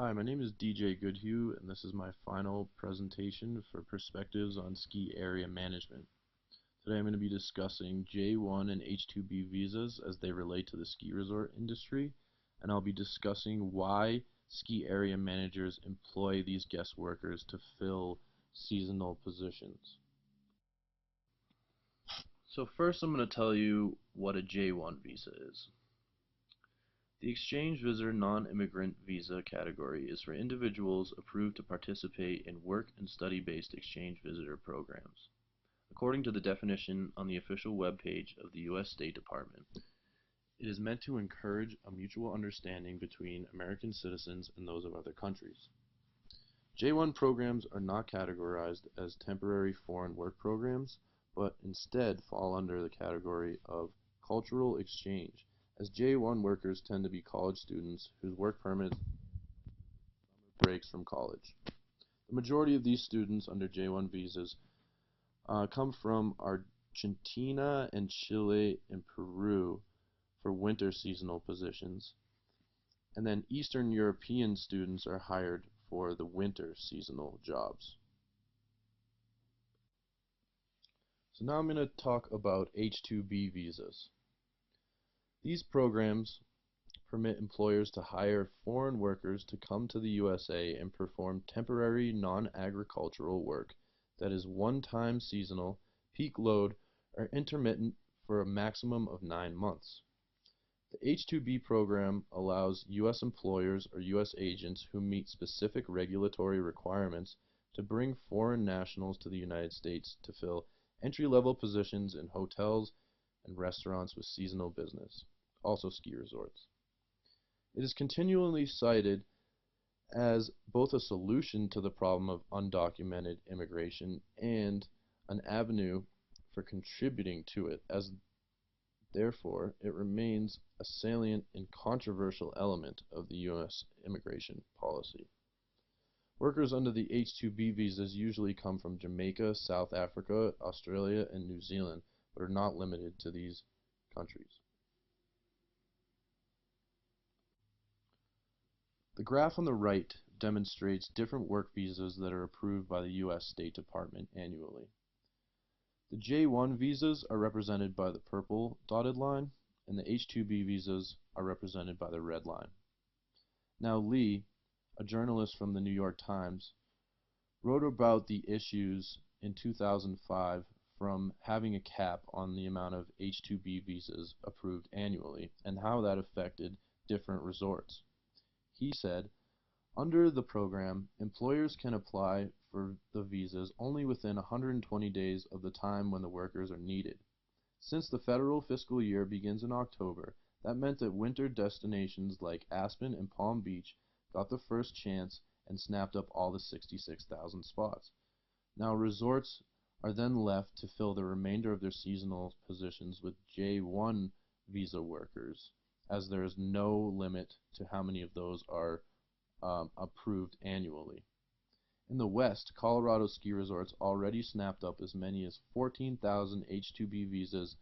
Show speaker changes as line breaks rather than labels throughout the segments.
Hi, my name is DJ Goodhue, and this is my final presentation for Perspectives on Ski Area Management. Today I'm going to be discussing J1 and H2B visas as they relate to the ski resort industry, and I'll be discussing why ski area managers employ these guest workers to fill seasonal positions. So first I'm going to tell you what a J1 visa is. The exchange visitor non-immigrant visa category is for individuals approved to participate in work and study-based exchange visitor programs. According to the definition on the official webpage of the U.S. State Department, it is meant to encourage a mutual understanding between American citizens and those of other countries. J1 programs are not categorized as temporary foreign work programs, but instead fall under the category of cultural exchange, as J1 workers tend to be college students whose work permits breaks from college. The majority of these students under J1 visas come from Argentina and Chile and Peru for winter seasonal positions, and then Eastern European students are hired for the winter seasonal jobs. So now I'm going to talk about H-2B visas. These programs permit employers to hire foreign workers to come to the USA and perform temporary non-agricultural work that is one-time seasonal, peak load, or intermittent for a maximum of 9 months. The H-2B program allows U.S. employers or U.S. agents who meet specific regulatory requirements to bring foreign nationals to the United States to fill entry-level positions in hotels and restaurants with seasonal business, also ski resorts. It is continually cited as both a solution to the problem of undocumented immigration and an avenue for contributing to it, as therefore it remains a salient and controversial element of the U.S. immigration policy. Workers under the H-2B visas usually come from Jamaica, South Africa, Australia, and New Zealand, but are not limited to these countries. The graph on the right demonstrates different work visas that are approved by the U.S. State Department annually. The J1 visas are represented by the purple dotted line, and the H-2B visas are represented by the red line. Now Lee, a journalist from the New York Times, wrote about the issues in 2005 from having a cap on the amount of H-2B visas approved annually and how that affected different resorts. He said, under the program, employers can apply for the visas only within 120 days of the time when the workers are needed. Since the federal fiscal year begins in October, that meant that winter destinations like Aspen and Palm Beach got the first chance and snapped up all the 66,000 spots. Now resorts are then left to fill the remainder of their seasonal positions with J1 visa workers, as there is no limit to how many of those are approved annually. In the West, Colorado ski resorts already snapped up as many as 14,000 H-2B visas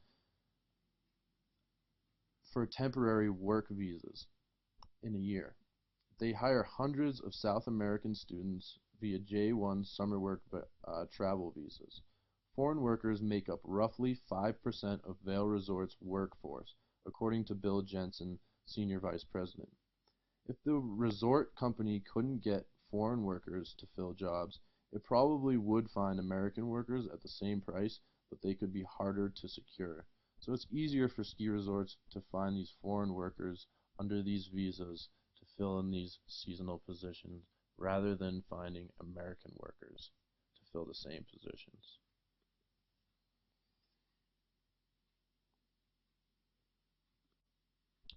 for temporary work visas in a year. They hire hundreds of South American students via J1 summer work travel visas. Foreign workers make up roughly 5% of Vail Resort's workforce, according to Bill Jensen, Senior Vice President. If the resort company couldn't get foreign workers to fill jobs, it probably would find American workers at the same price, but they could be harder to secure. So it's easier for ski resorts to find these foreign workers under these visas to fill in these seasonal positions rather than finding American workers to fill the same positions.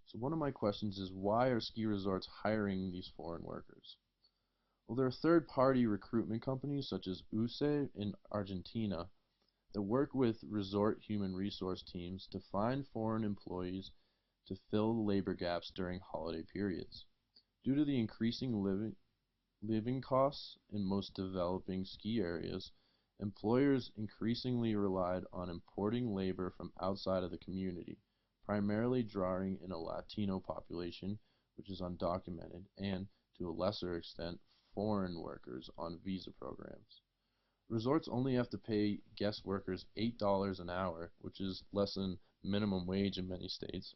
So one of my questions is, why are ski resorts hiring these foreign workers? Well, there are third-party recruitment companies such as UCE in Argentina that work with resort human resource teams to find foreign employees to fill labor gaps during holiday periods. Due to the increasing living costs in most developing ski areas, employers increasingly relied on importing labor from outside of the community, primarily drawing in a Latino population, which is undocumented, and to a lesser extent, foreign workers on visa programs. Resorts only have to pay guest workers $8 an hour, which is less than minimum wage in many states,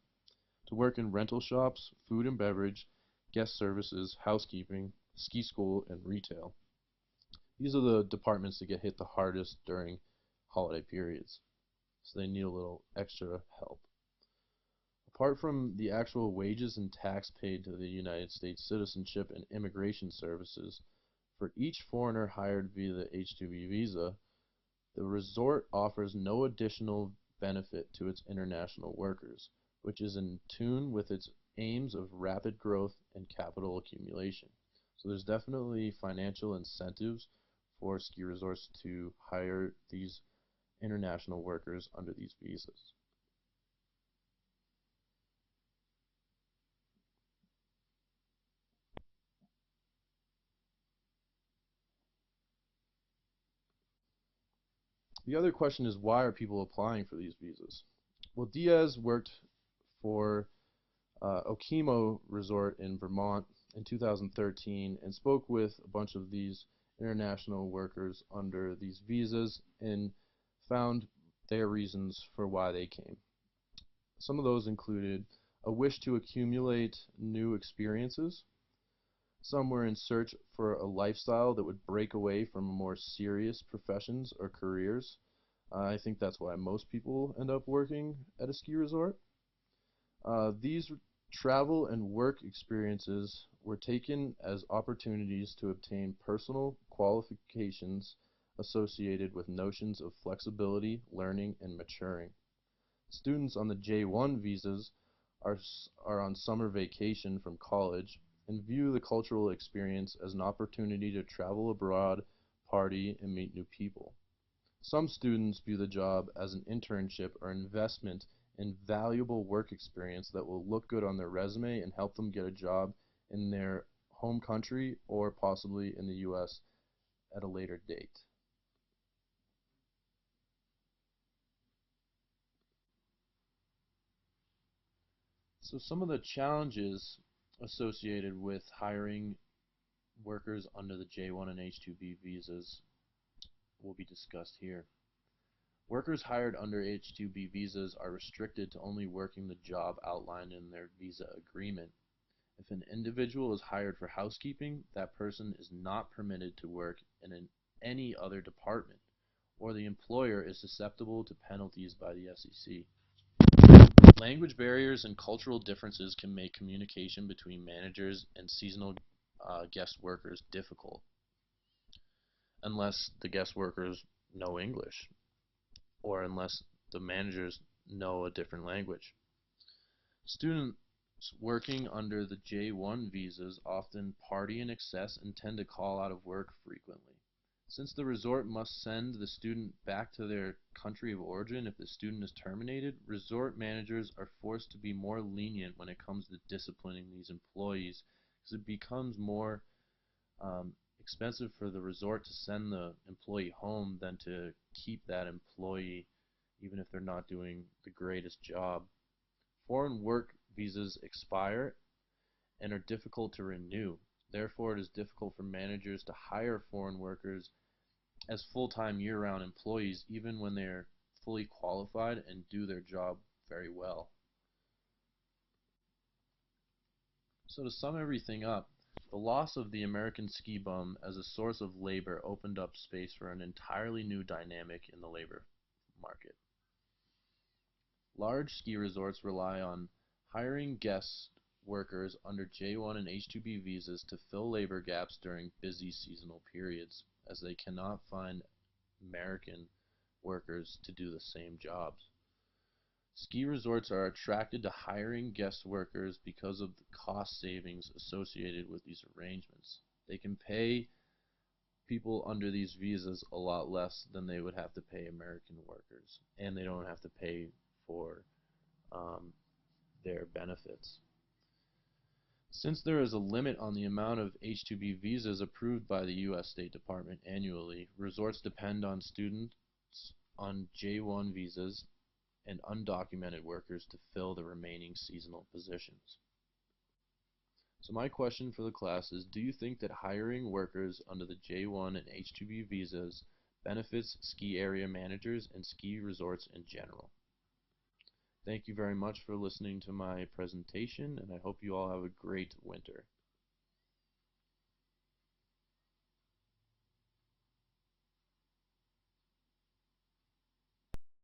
to work in rental shops, food and beverage, guest services, housekeeping, ski school, and retail. These are the departments that get hit the hardest during holiday periods, so they need a little extra help. Apart from the actual wages and tax paid to the United States Citizenship and Immigration Services, for each foreigner hired via the H-2B visa, the resort offers no additional benefit to its international workers, which is in tune with its aims of rapid growth and capital accumulation. So there's definitely financial incentives for ski resorts to hire these international workers under these visas. The other question is, why are people applying for these visas? Well, Diaz worked for Okemo Resort in Vermont in 2013 and spoke with a bunch of these international workers under these visas and found their reasons for why they came. Some of those included a wish to accumulate new experiences. Some were in search for a lifestyle that would break away from more serious professions or careers. I think that's why most people end up working at a ski resort. These travel and work experiences were taken as opportunities to obtain personal qualifications associated with notions of flexibility, learning, and maturing. Students on the J1 visas are on summer vacation from college and view the cultural experience as an opportunity to travel abroad, party, and meet new people. Some students view the job as an internship or investment in valuable work experience that will look good on their resume and help them get a job in their home country or possibly in the US at a later date. So some of the challenges associated with hiring workers under the J1 and H2B visas will be discussed here. Workers hired under H-2B visas are restricted to only working the job outlined in their visa agreement. If an individual is hired for housekeeping, that person is not permitted to work in any other department, or the employer is susceptible to penalties by the SEC. Language barriers and cultural differences can make communication between managers and seasonal guest workers difficult, unless the guest workers know English, or unless the managers know a different language. Students working under the J1 visas often party in excess and tend to call out of work frequently. Since the resort must send the student back to their country of origin if the student is terminated, resort managers are forced to be more lenient when it comes to disciplining these employees, because it becomes more expensive for the resort to send the employee home than to keep that employee even if they're not doing the greatest job. Foreign work visas expire and are difficult to renew. Therefore, it is difficult for managers to hire foreign workers as full-time year-round employees even when they're fully qualified and do their job very well. So to sum everything up, the loss of the American ski bum as a source of labor opened up space for an entirely new dynamic in the labor market. Large ski resorts rely on hiring guest workers under J1 and H-2B visas to fill labor gaps during busy seasonal periods, as they cannot find American workers to do the same jobs. Ski resorts are attracted to hiring guest workers because of the cost savings associated with these arrangements. They can pay people under these visas a lot less than they would have to pay American workers, and they don't have to pay for um, their benefits. Since there is a limit on the amount of H-2B visas approved by the U.S. State Department annually, resorts depend on students on J-1 visas and undocumented workers to fill the remaining seasonal positions. So my question for the class is, do you think that hiring workers under the J1 and H2B visas benefits ski area managers and ski resorts in general? Thank you very much for listening to my presentation, and I hope you all have a great winter.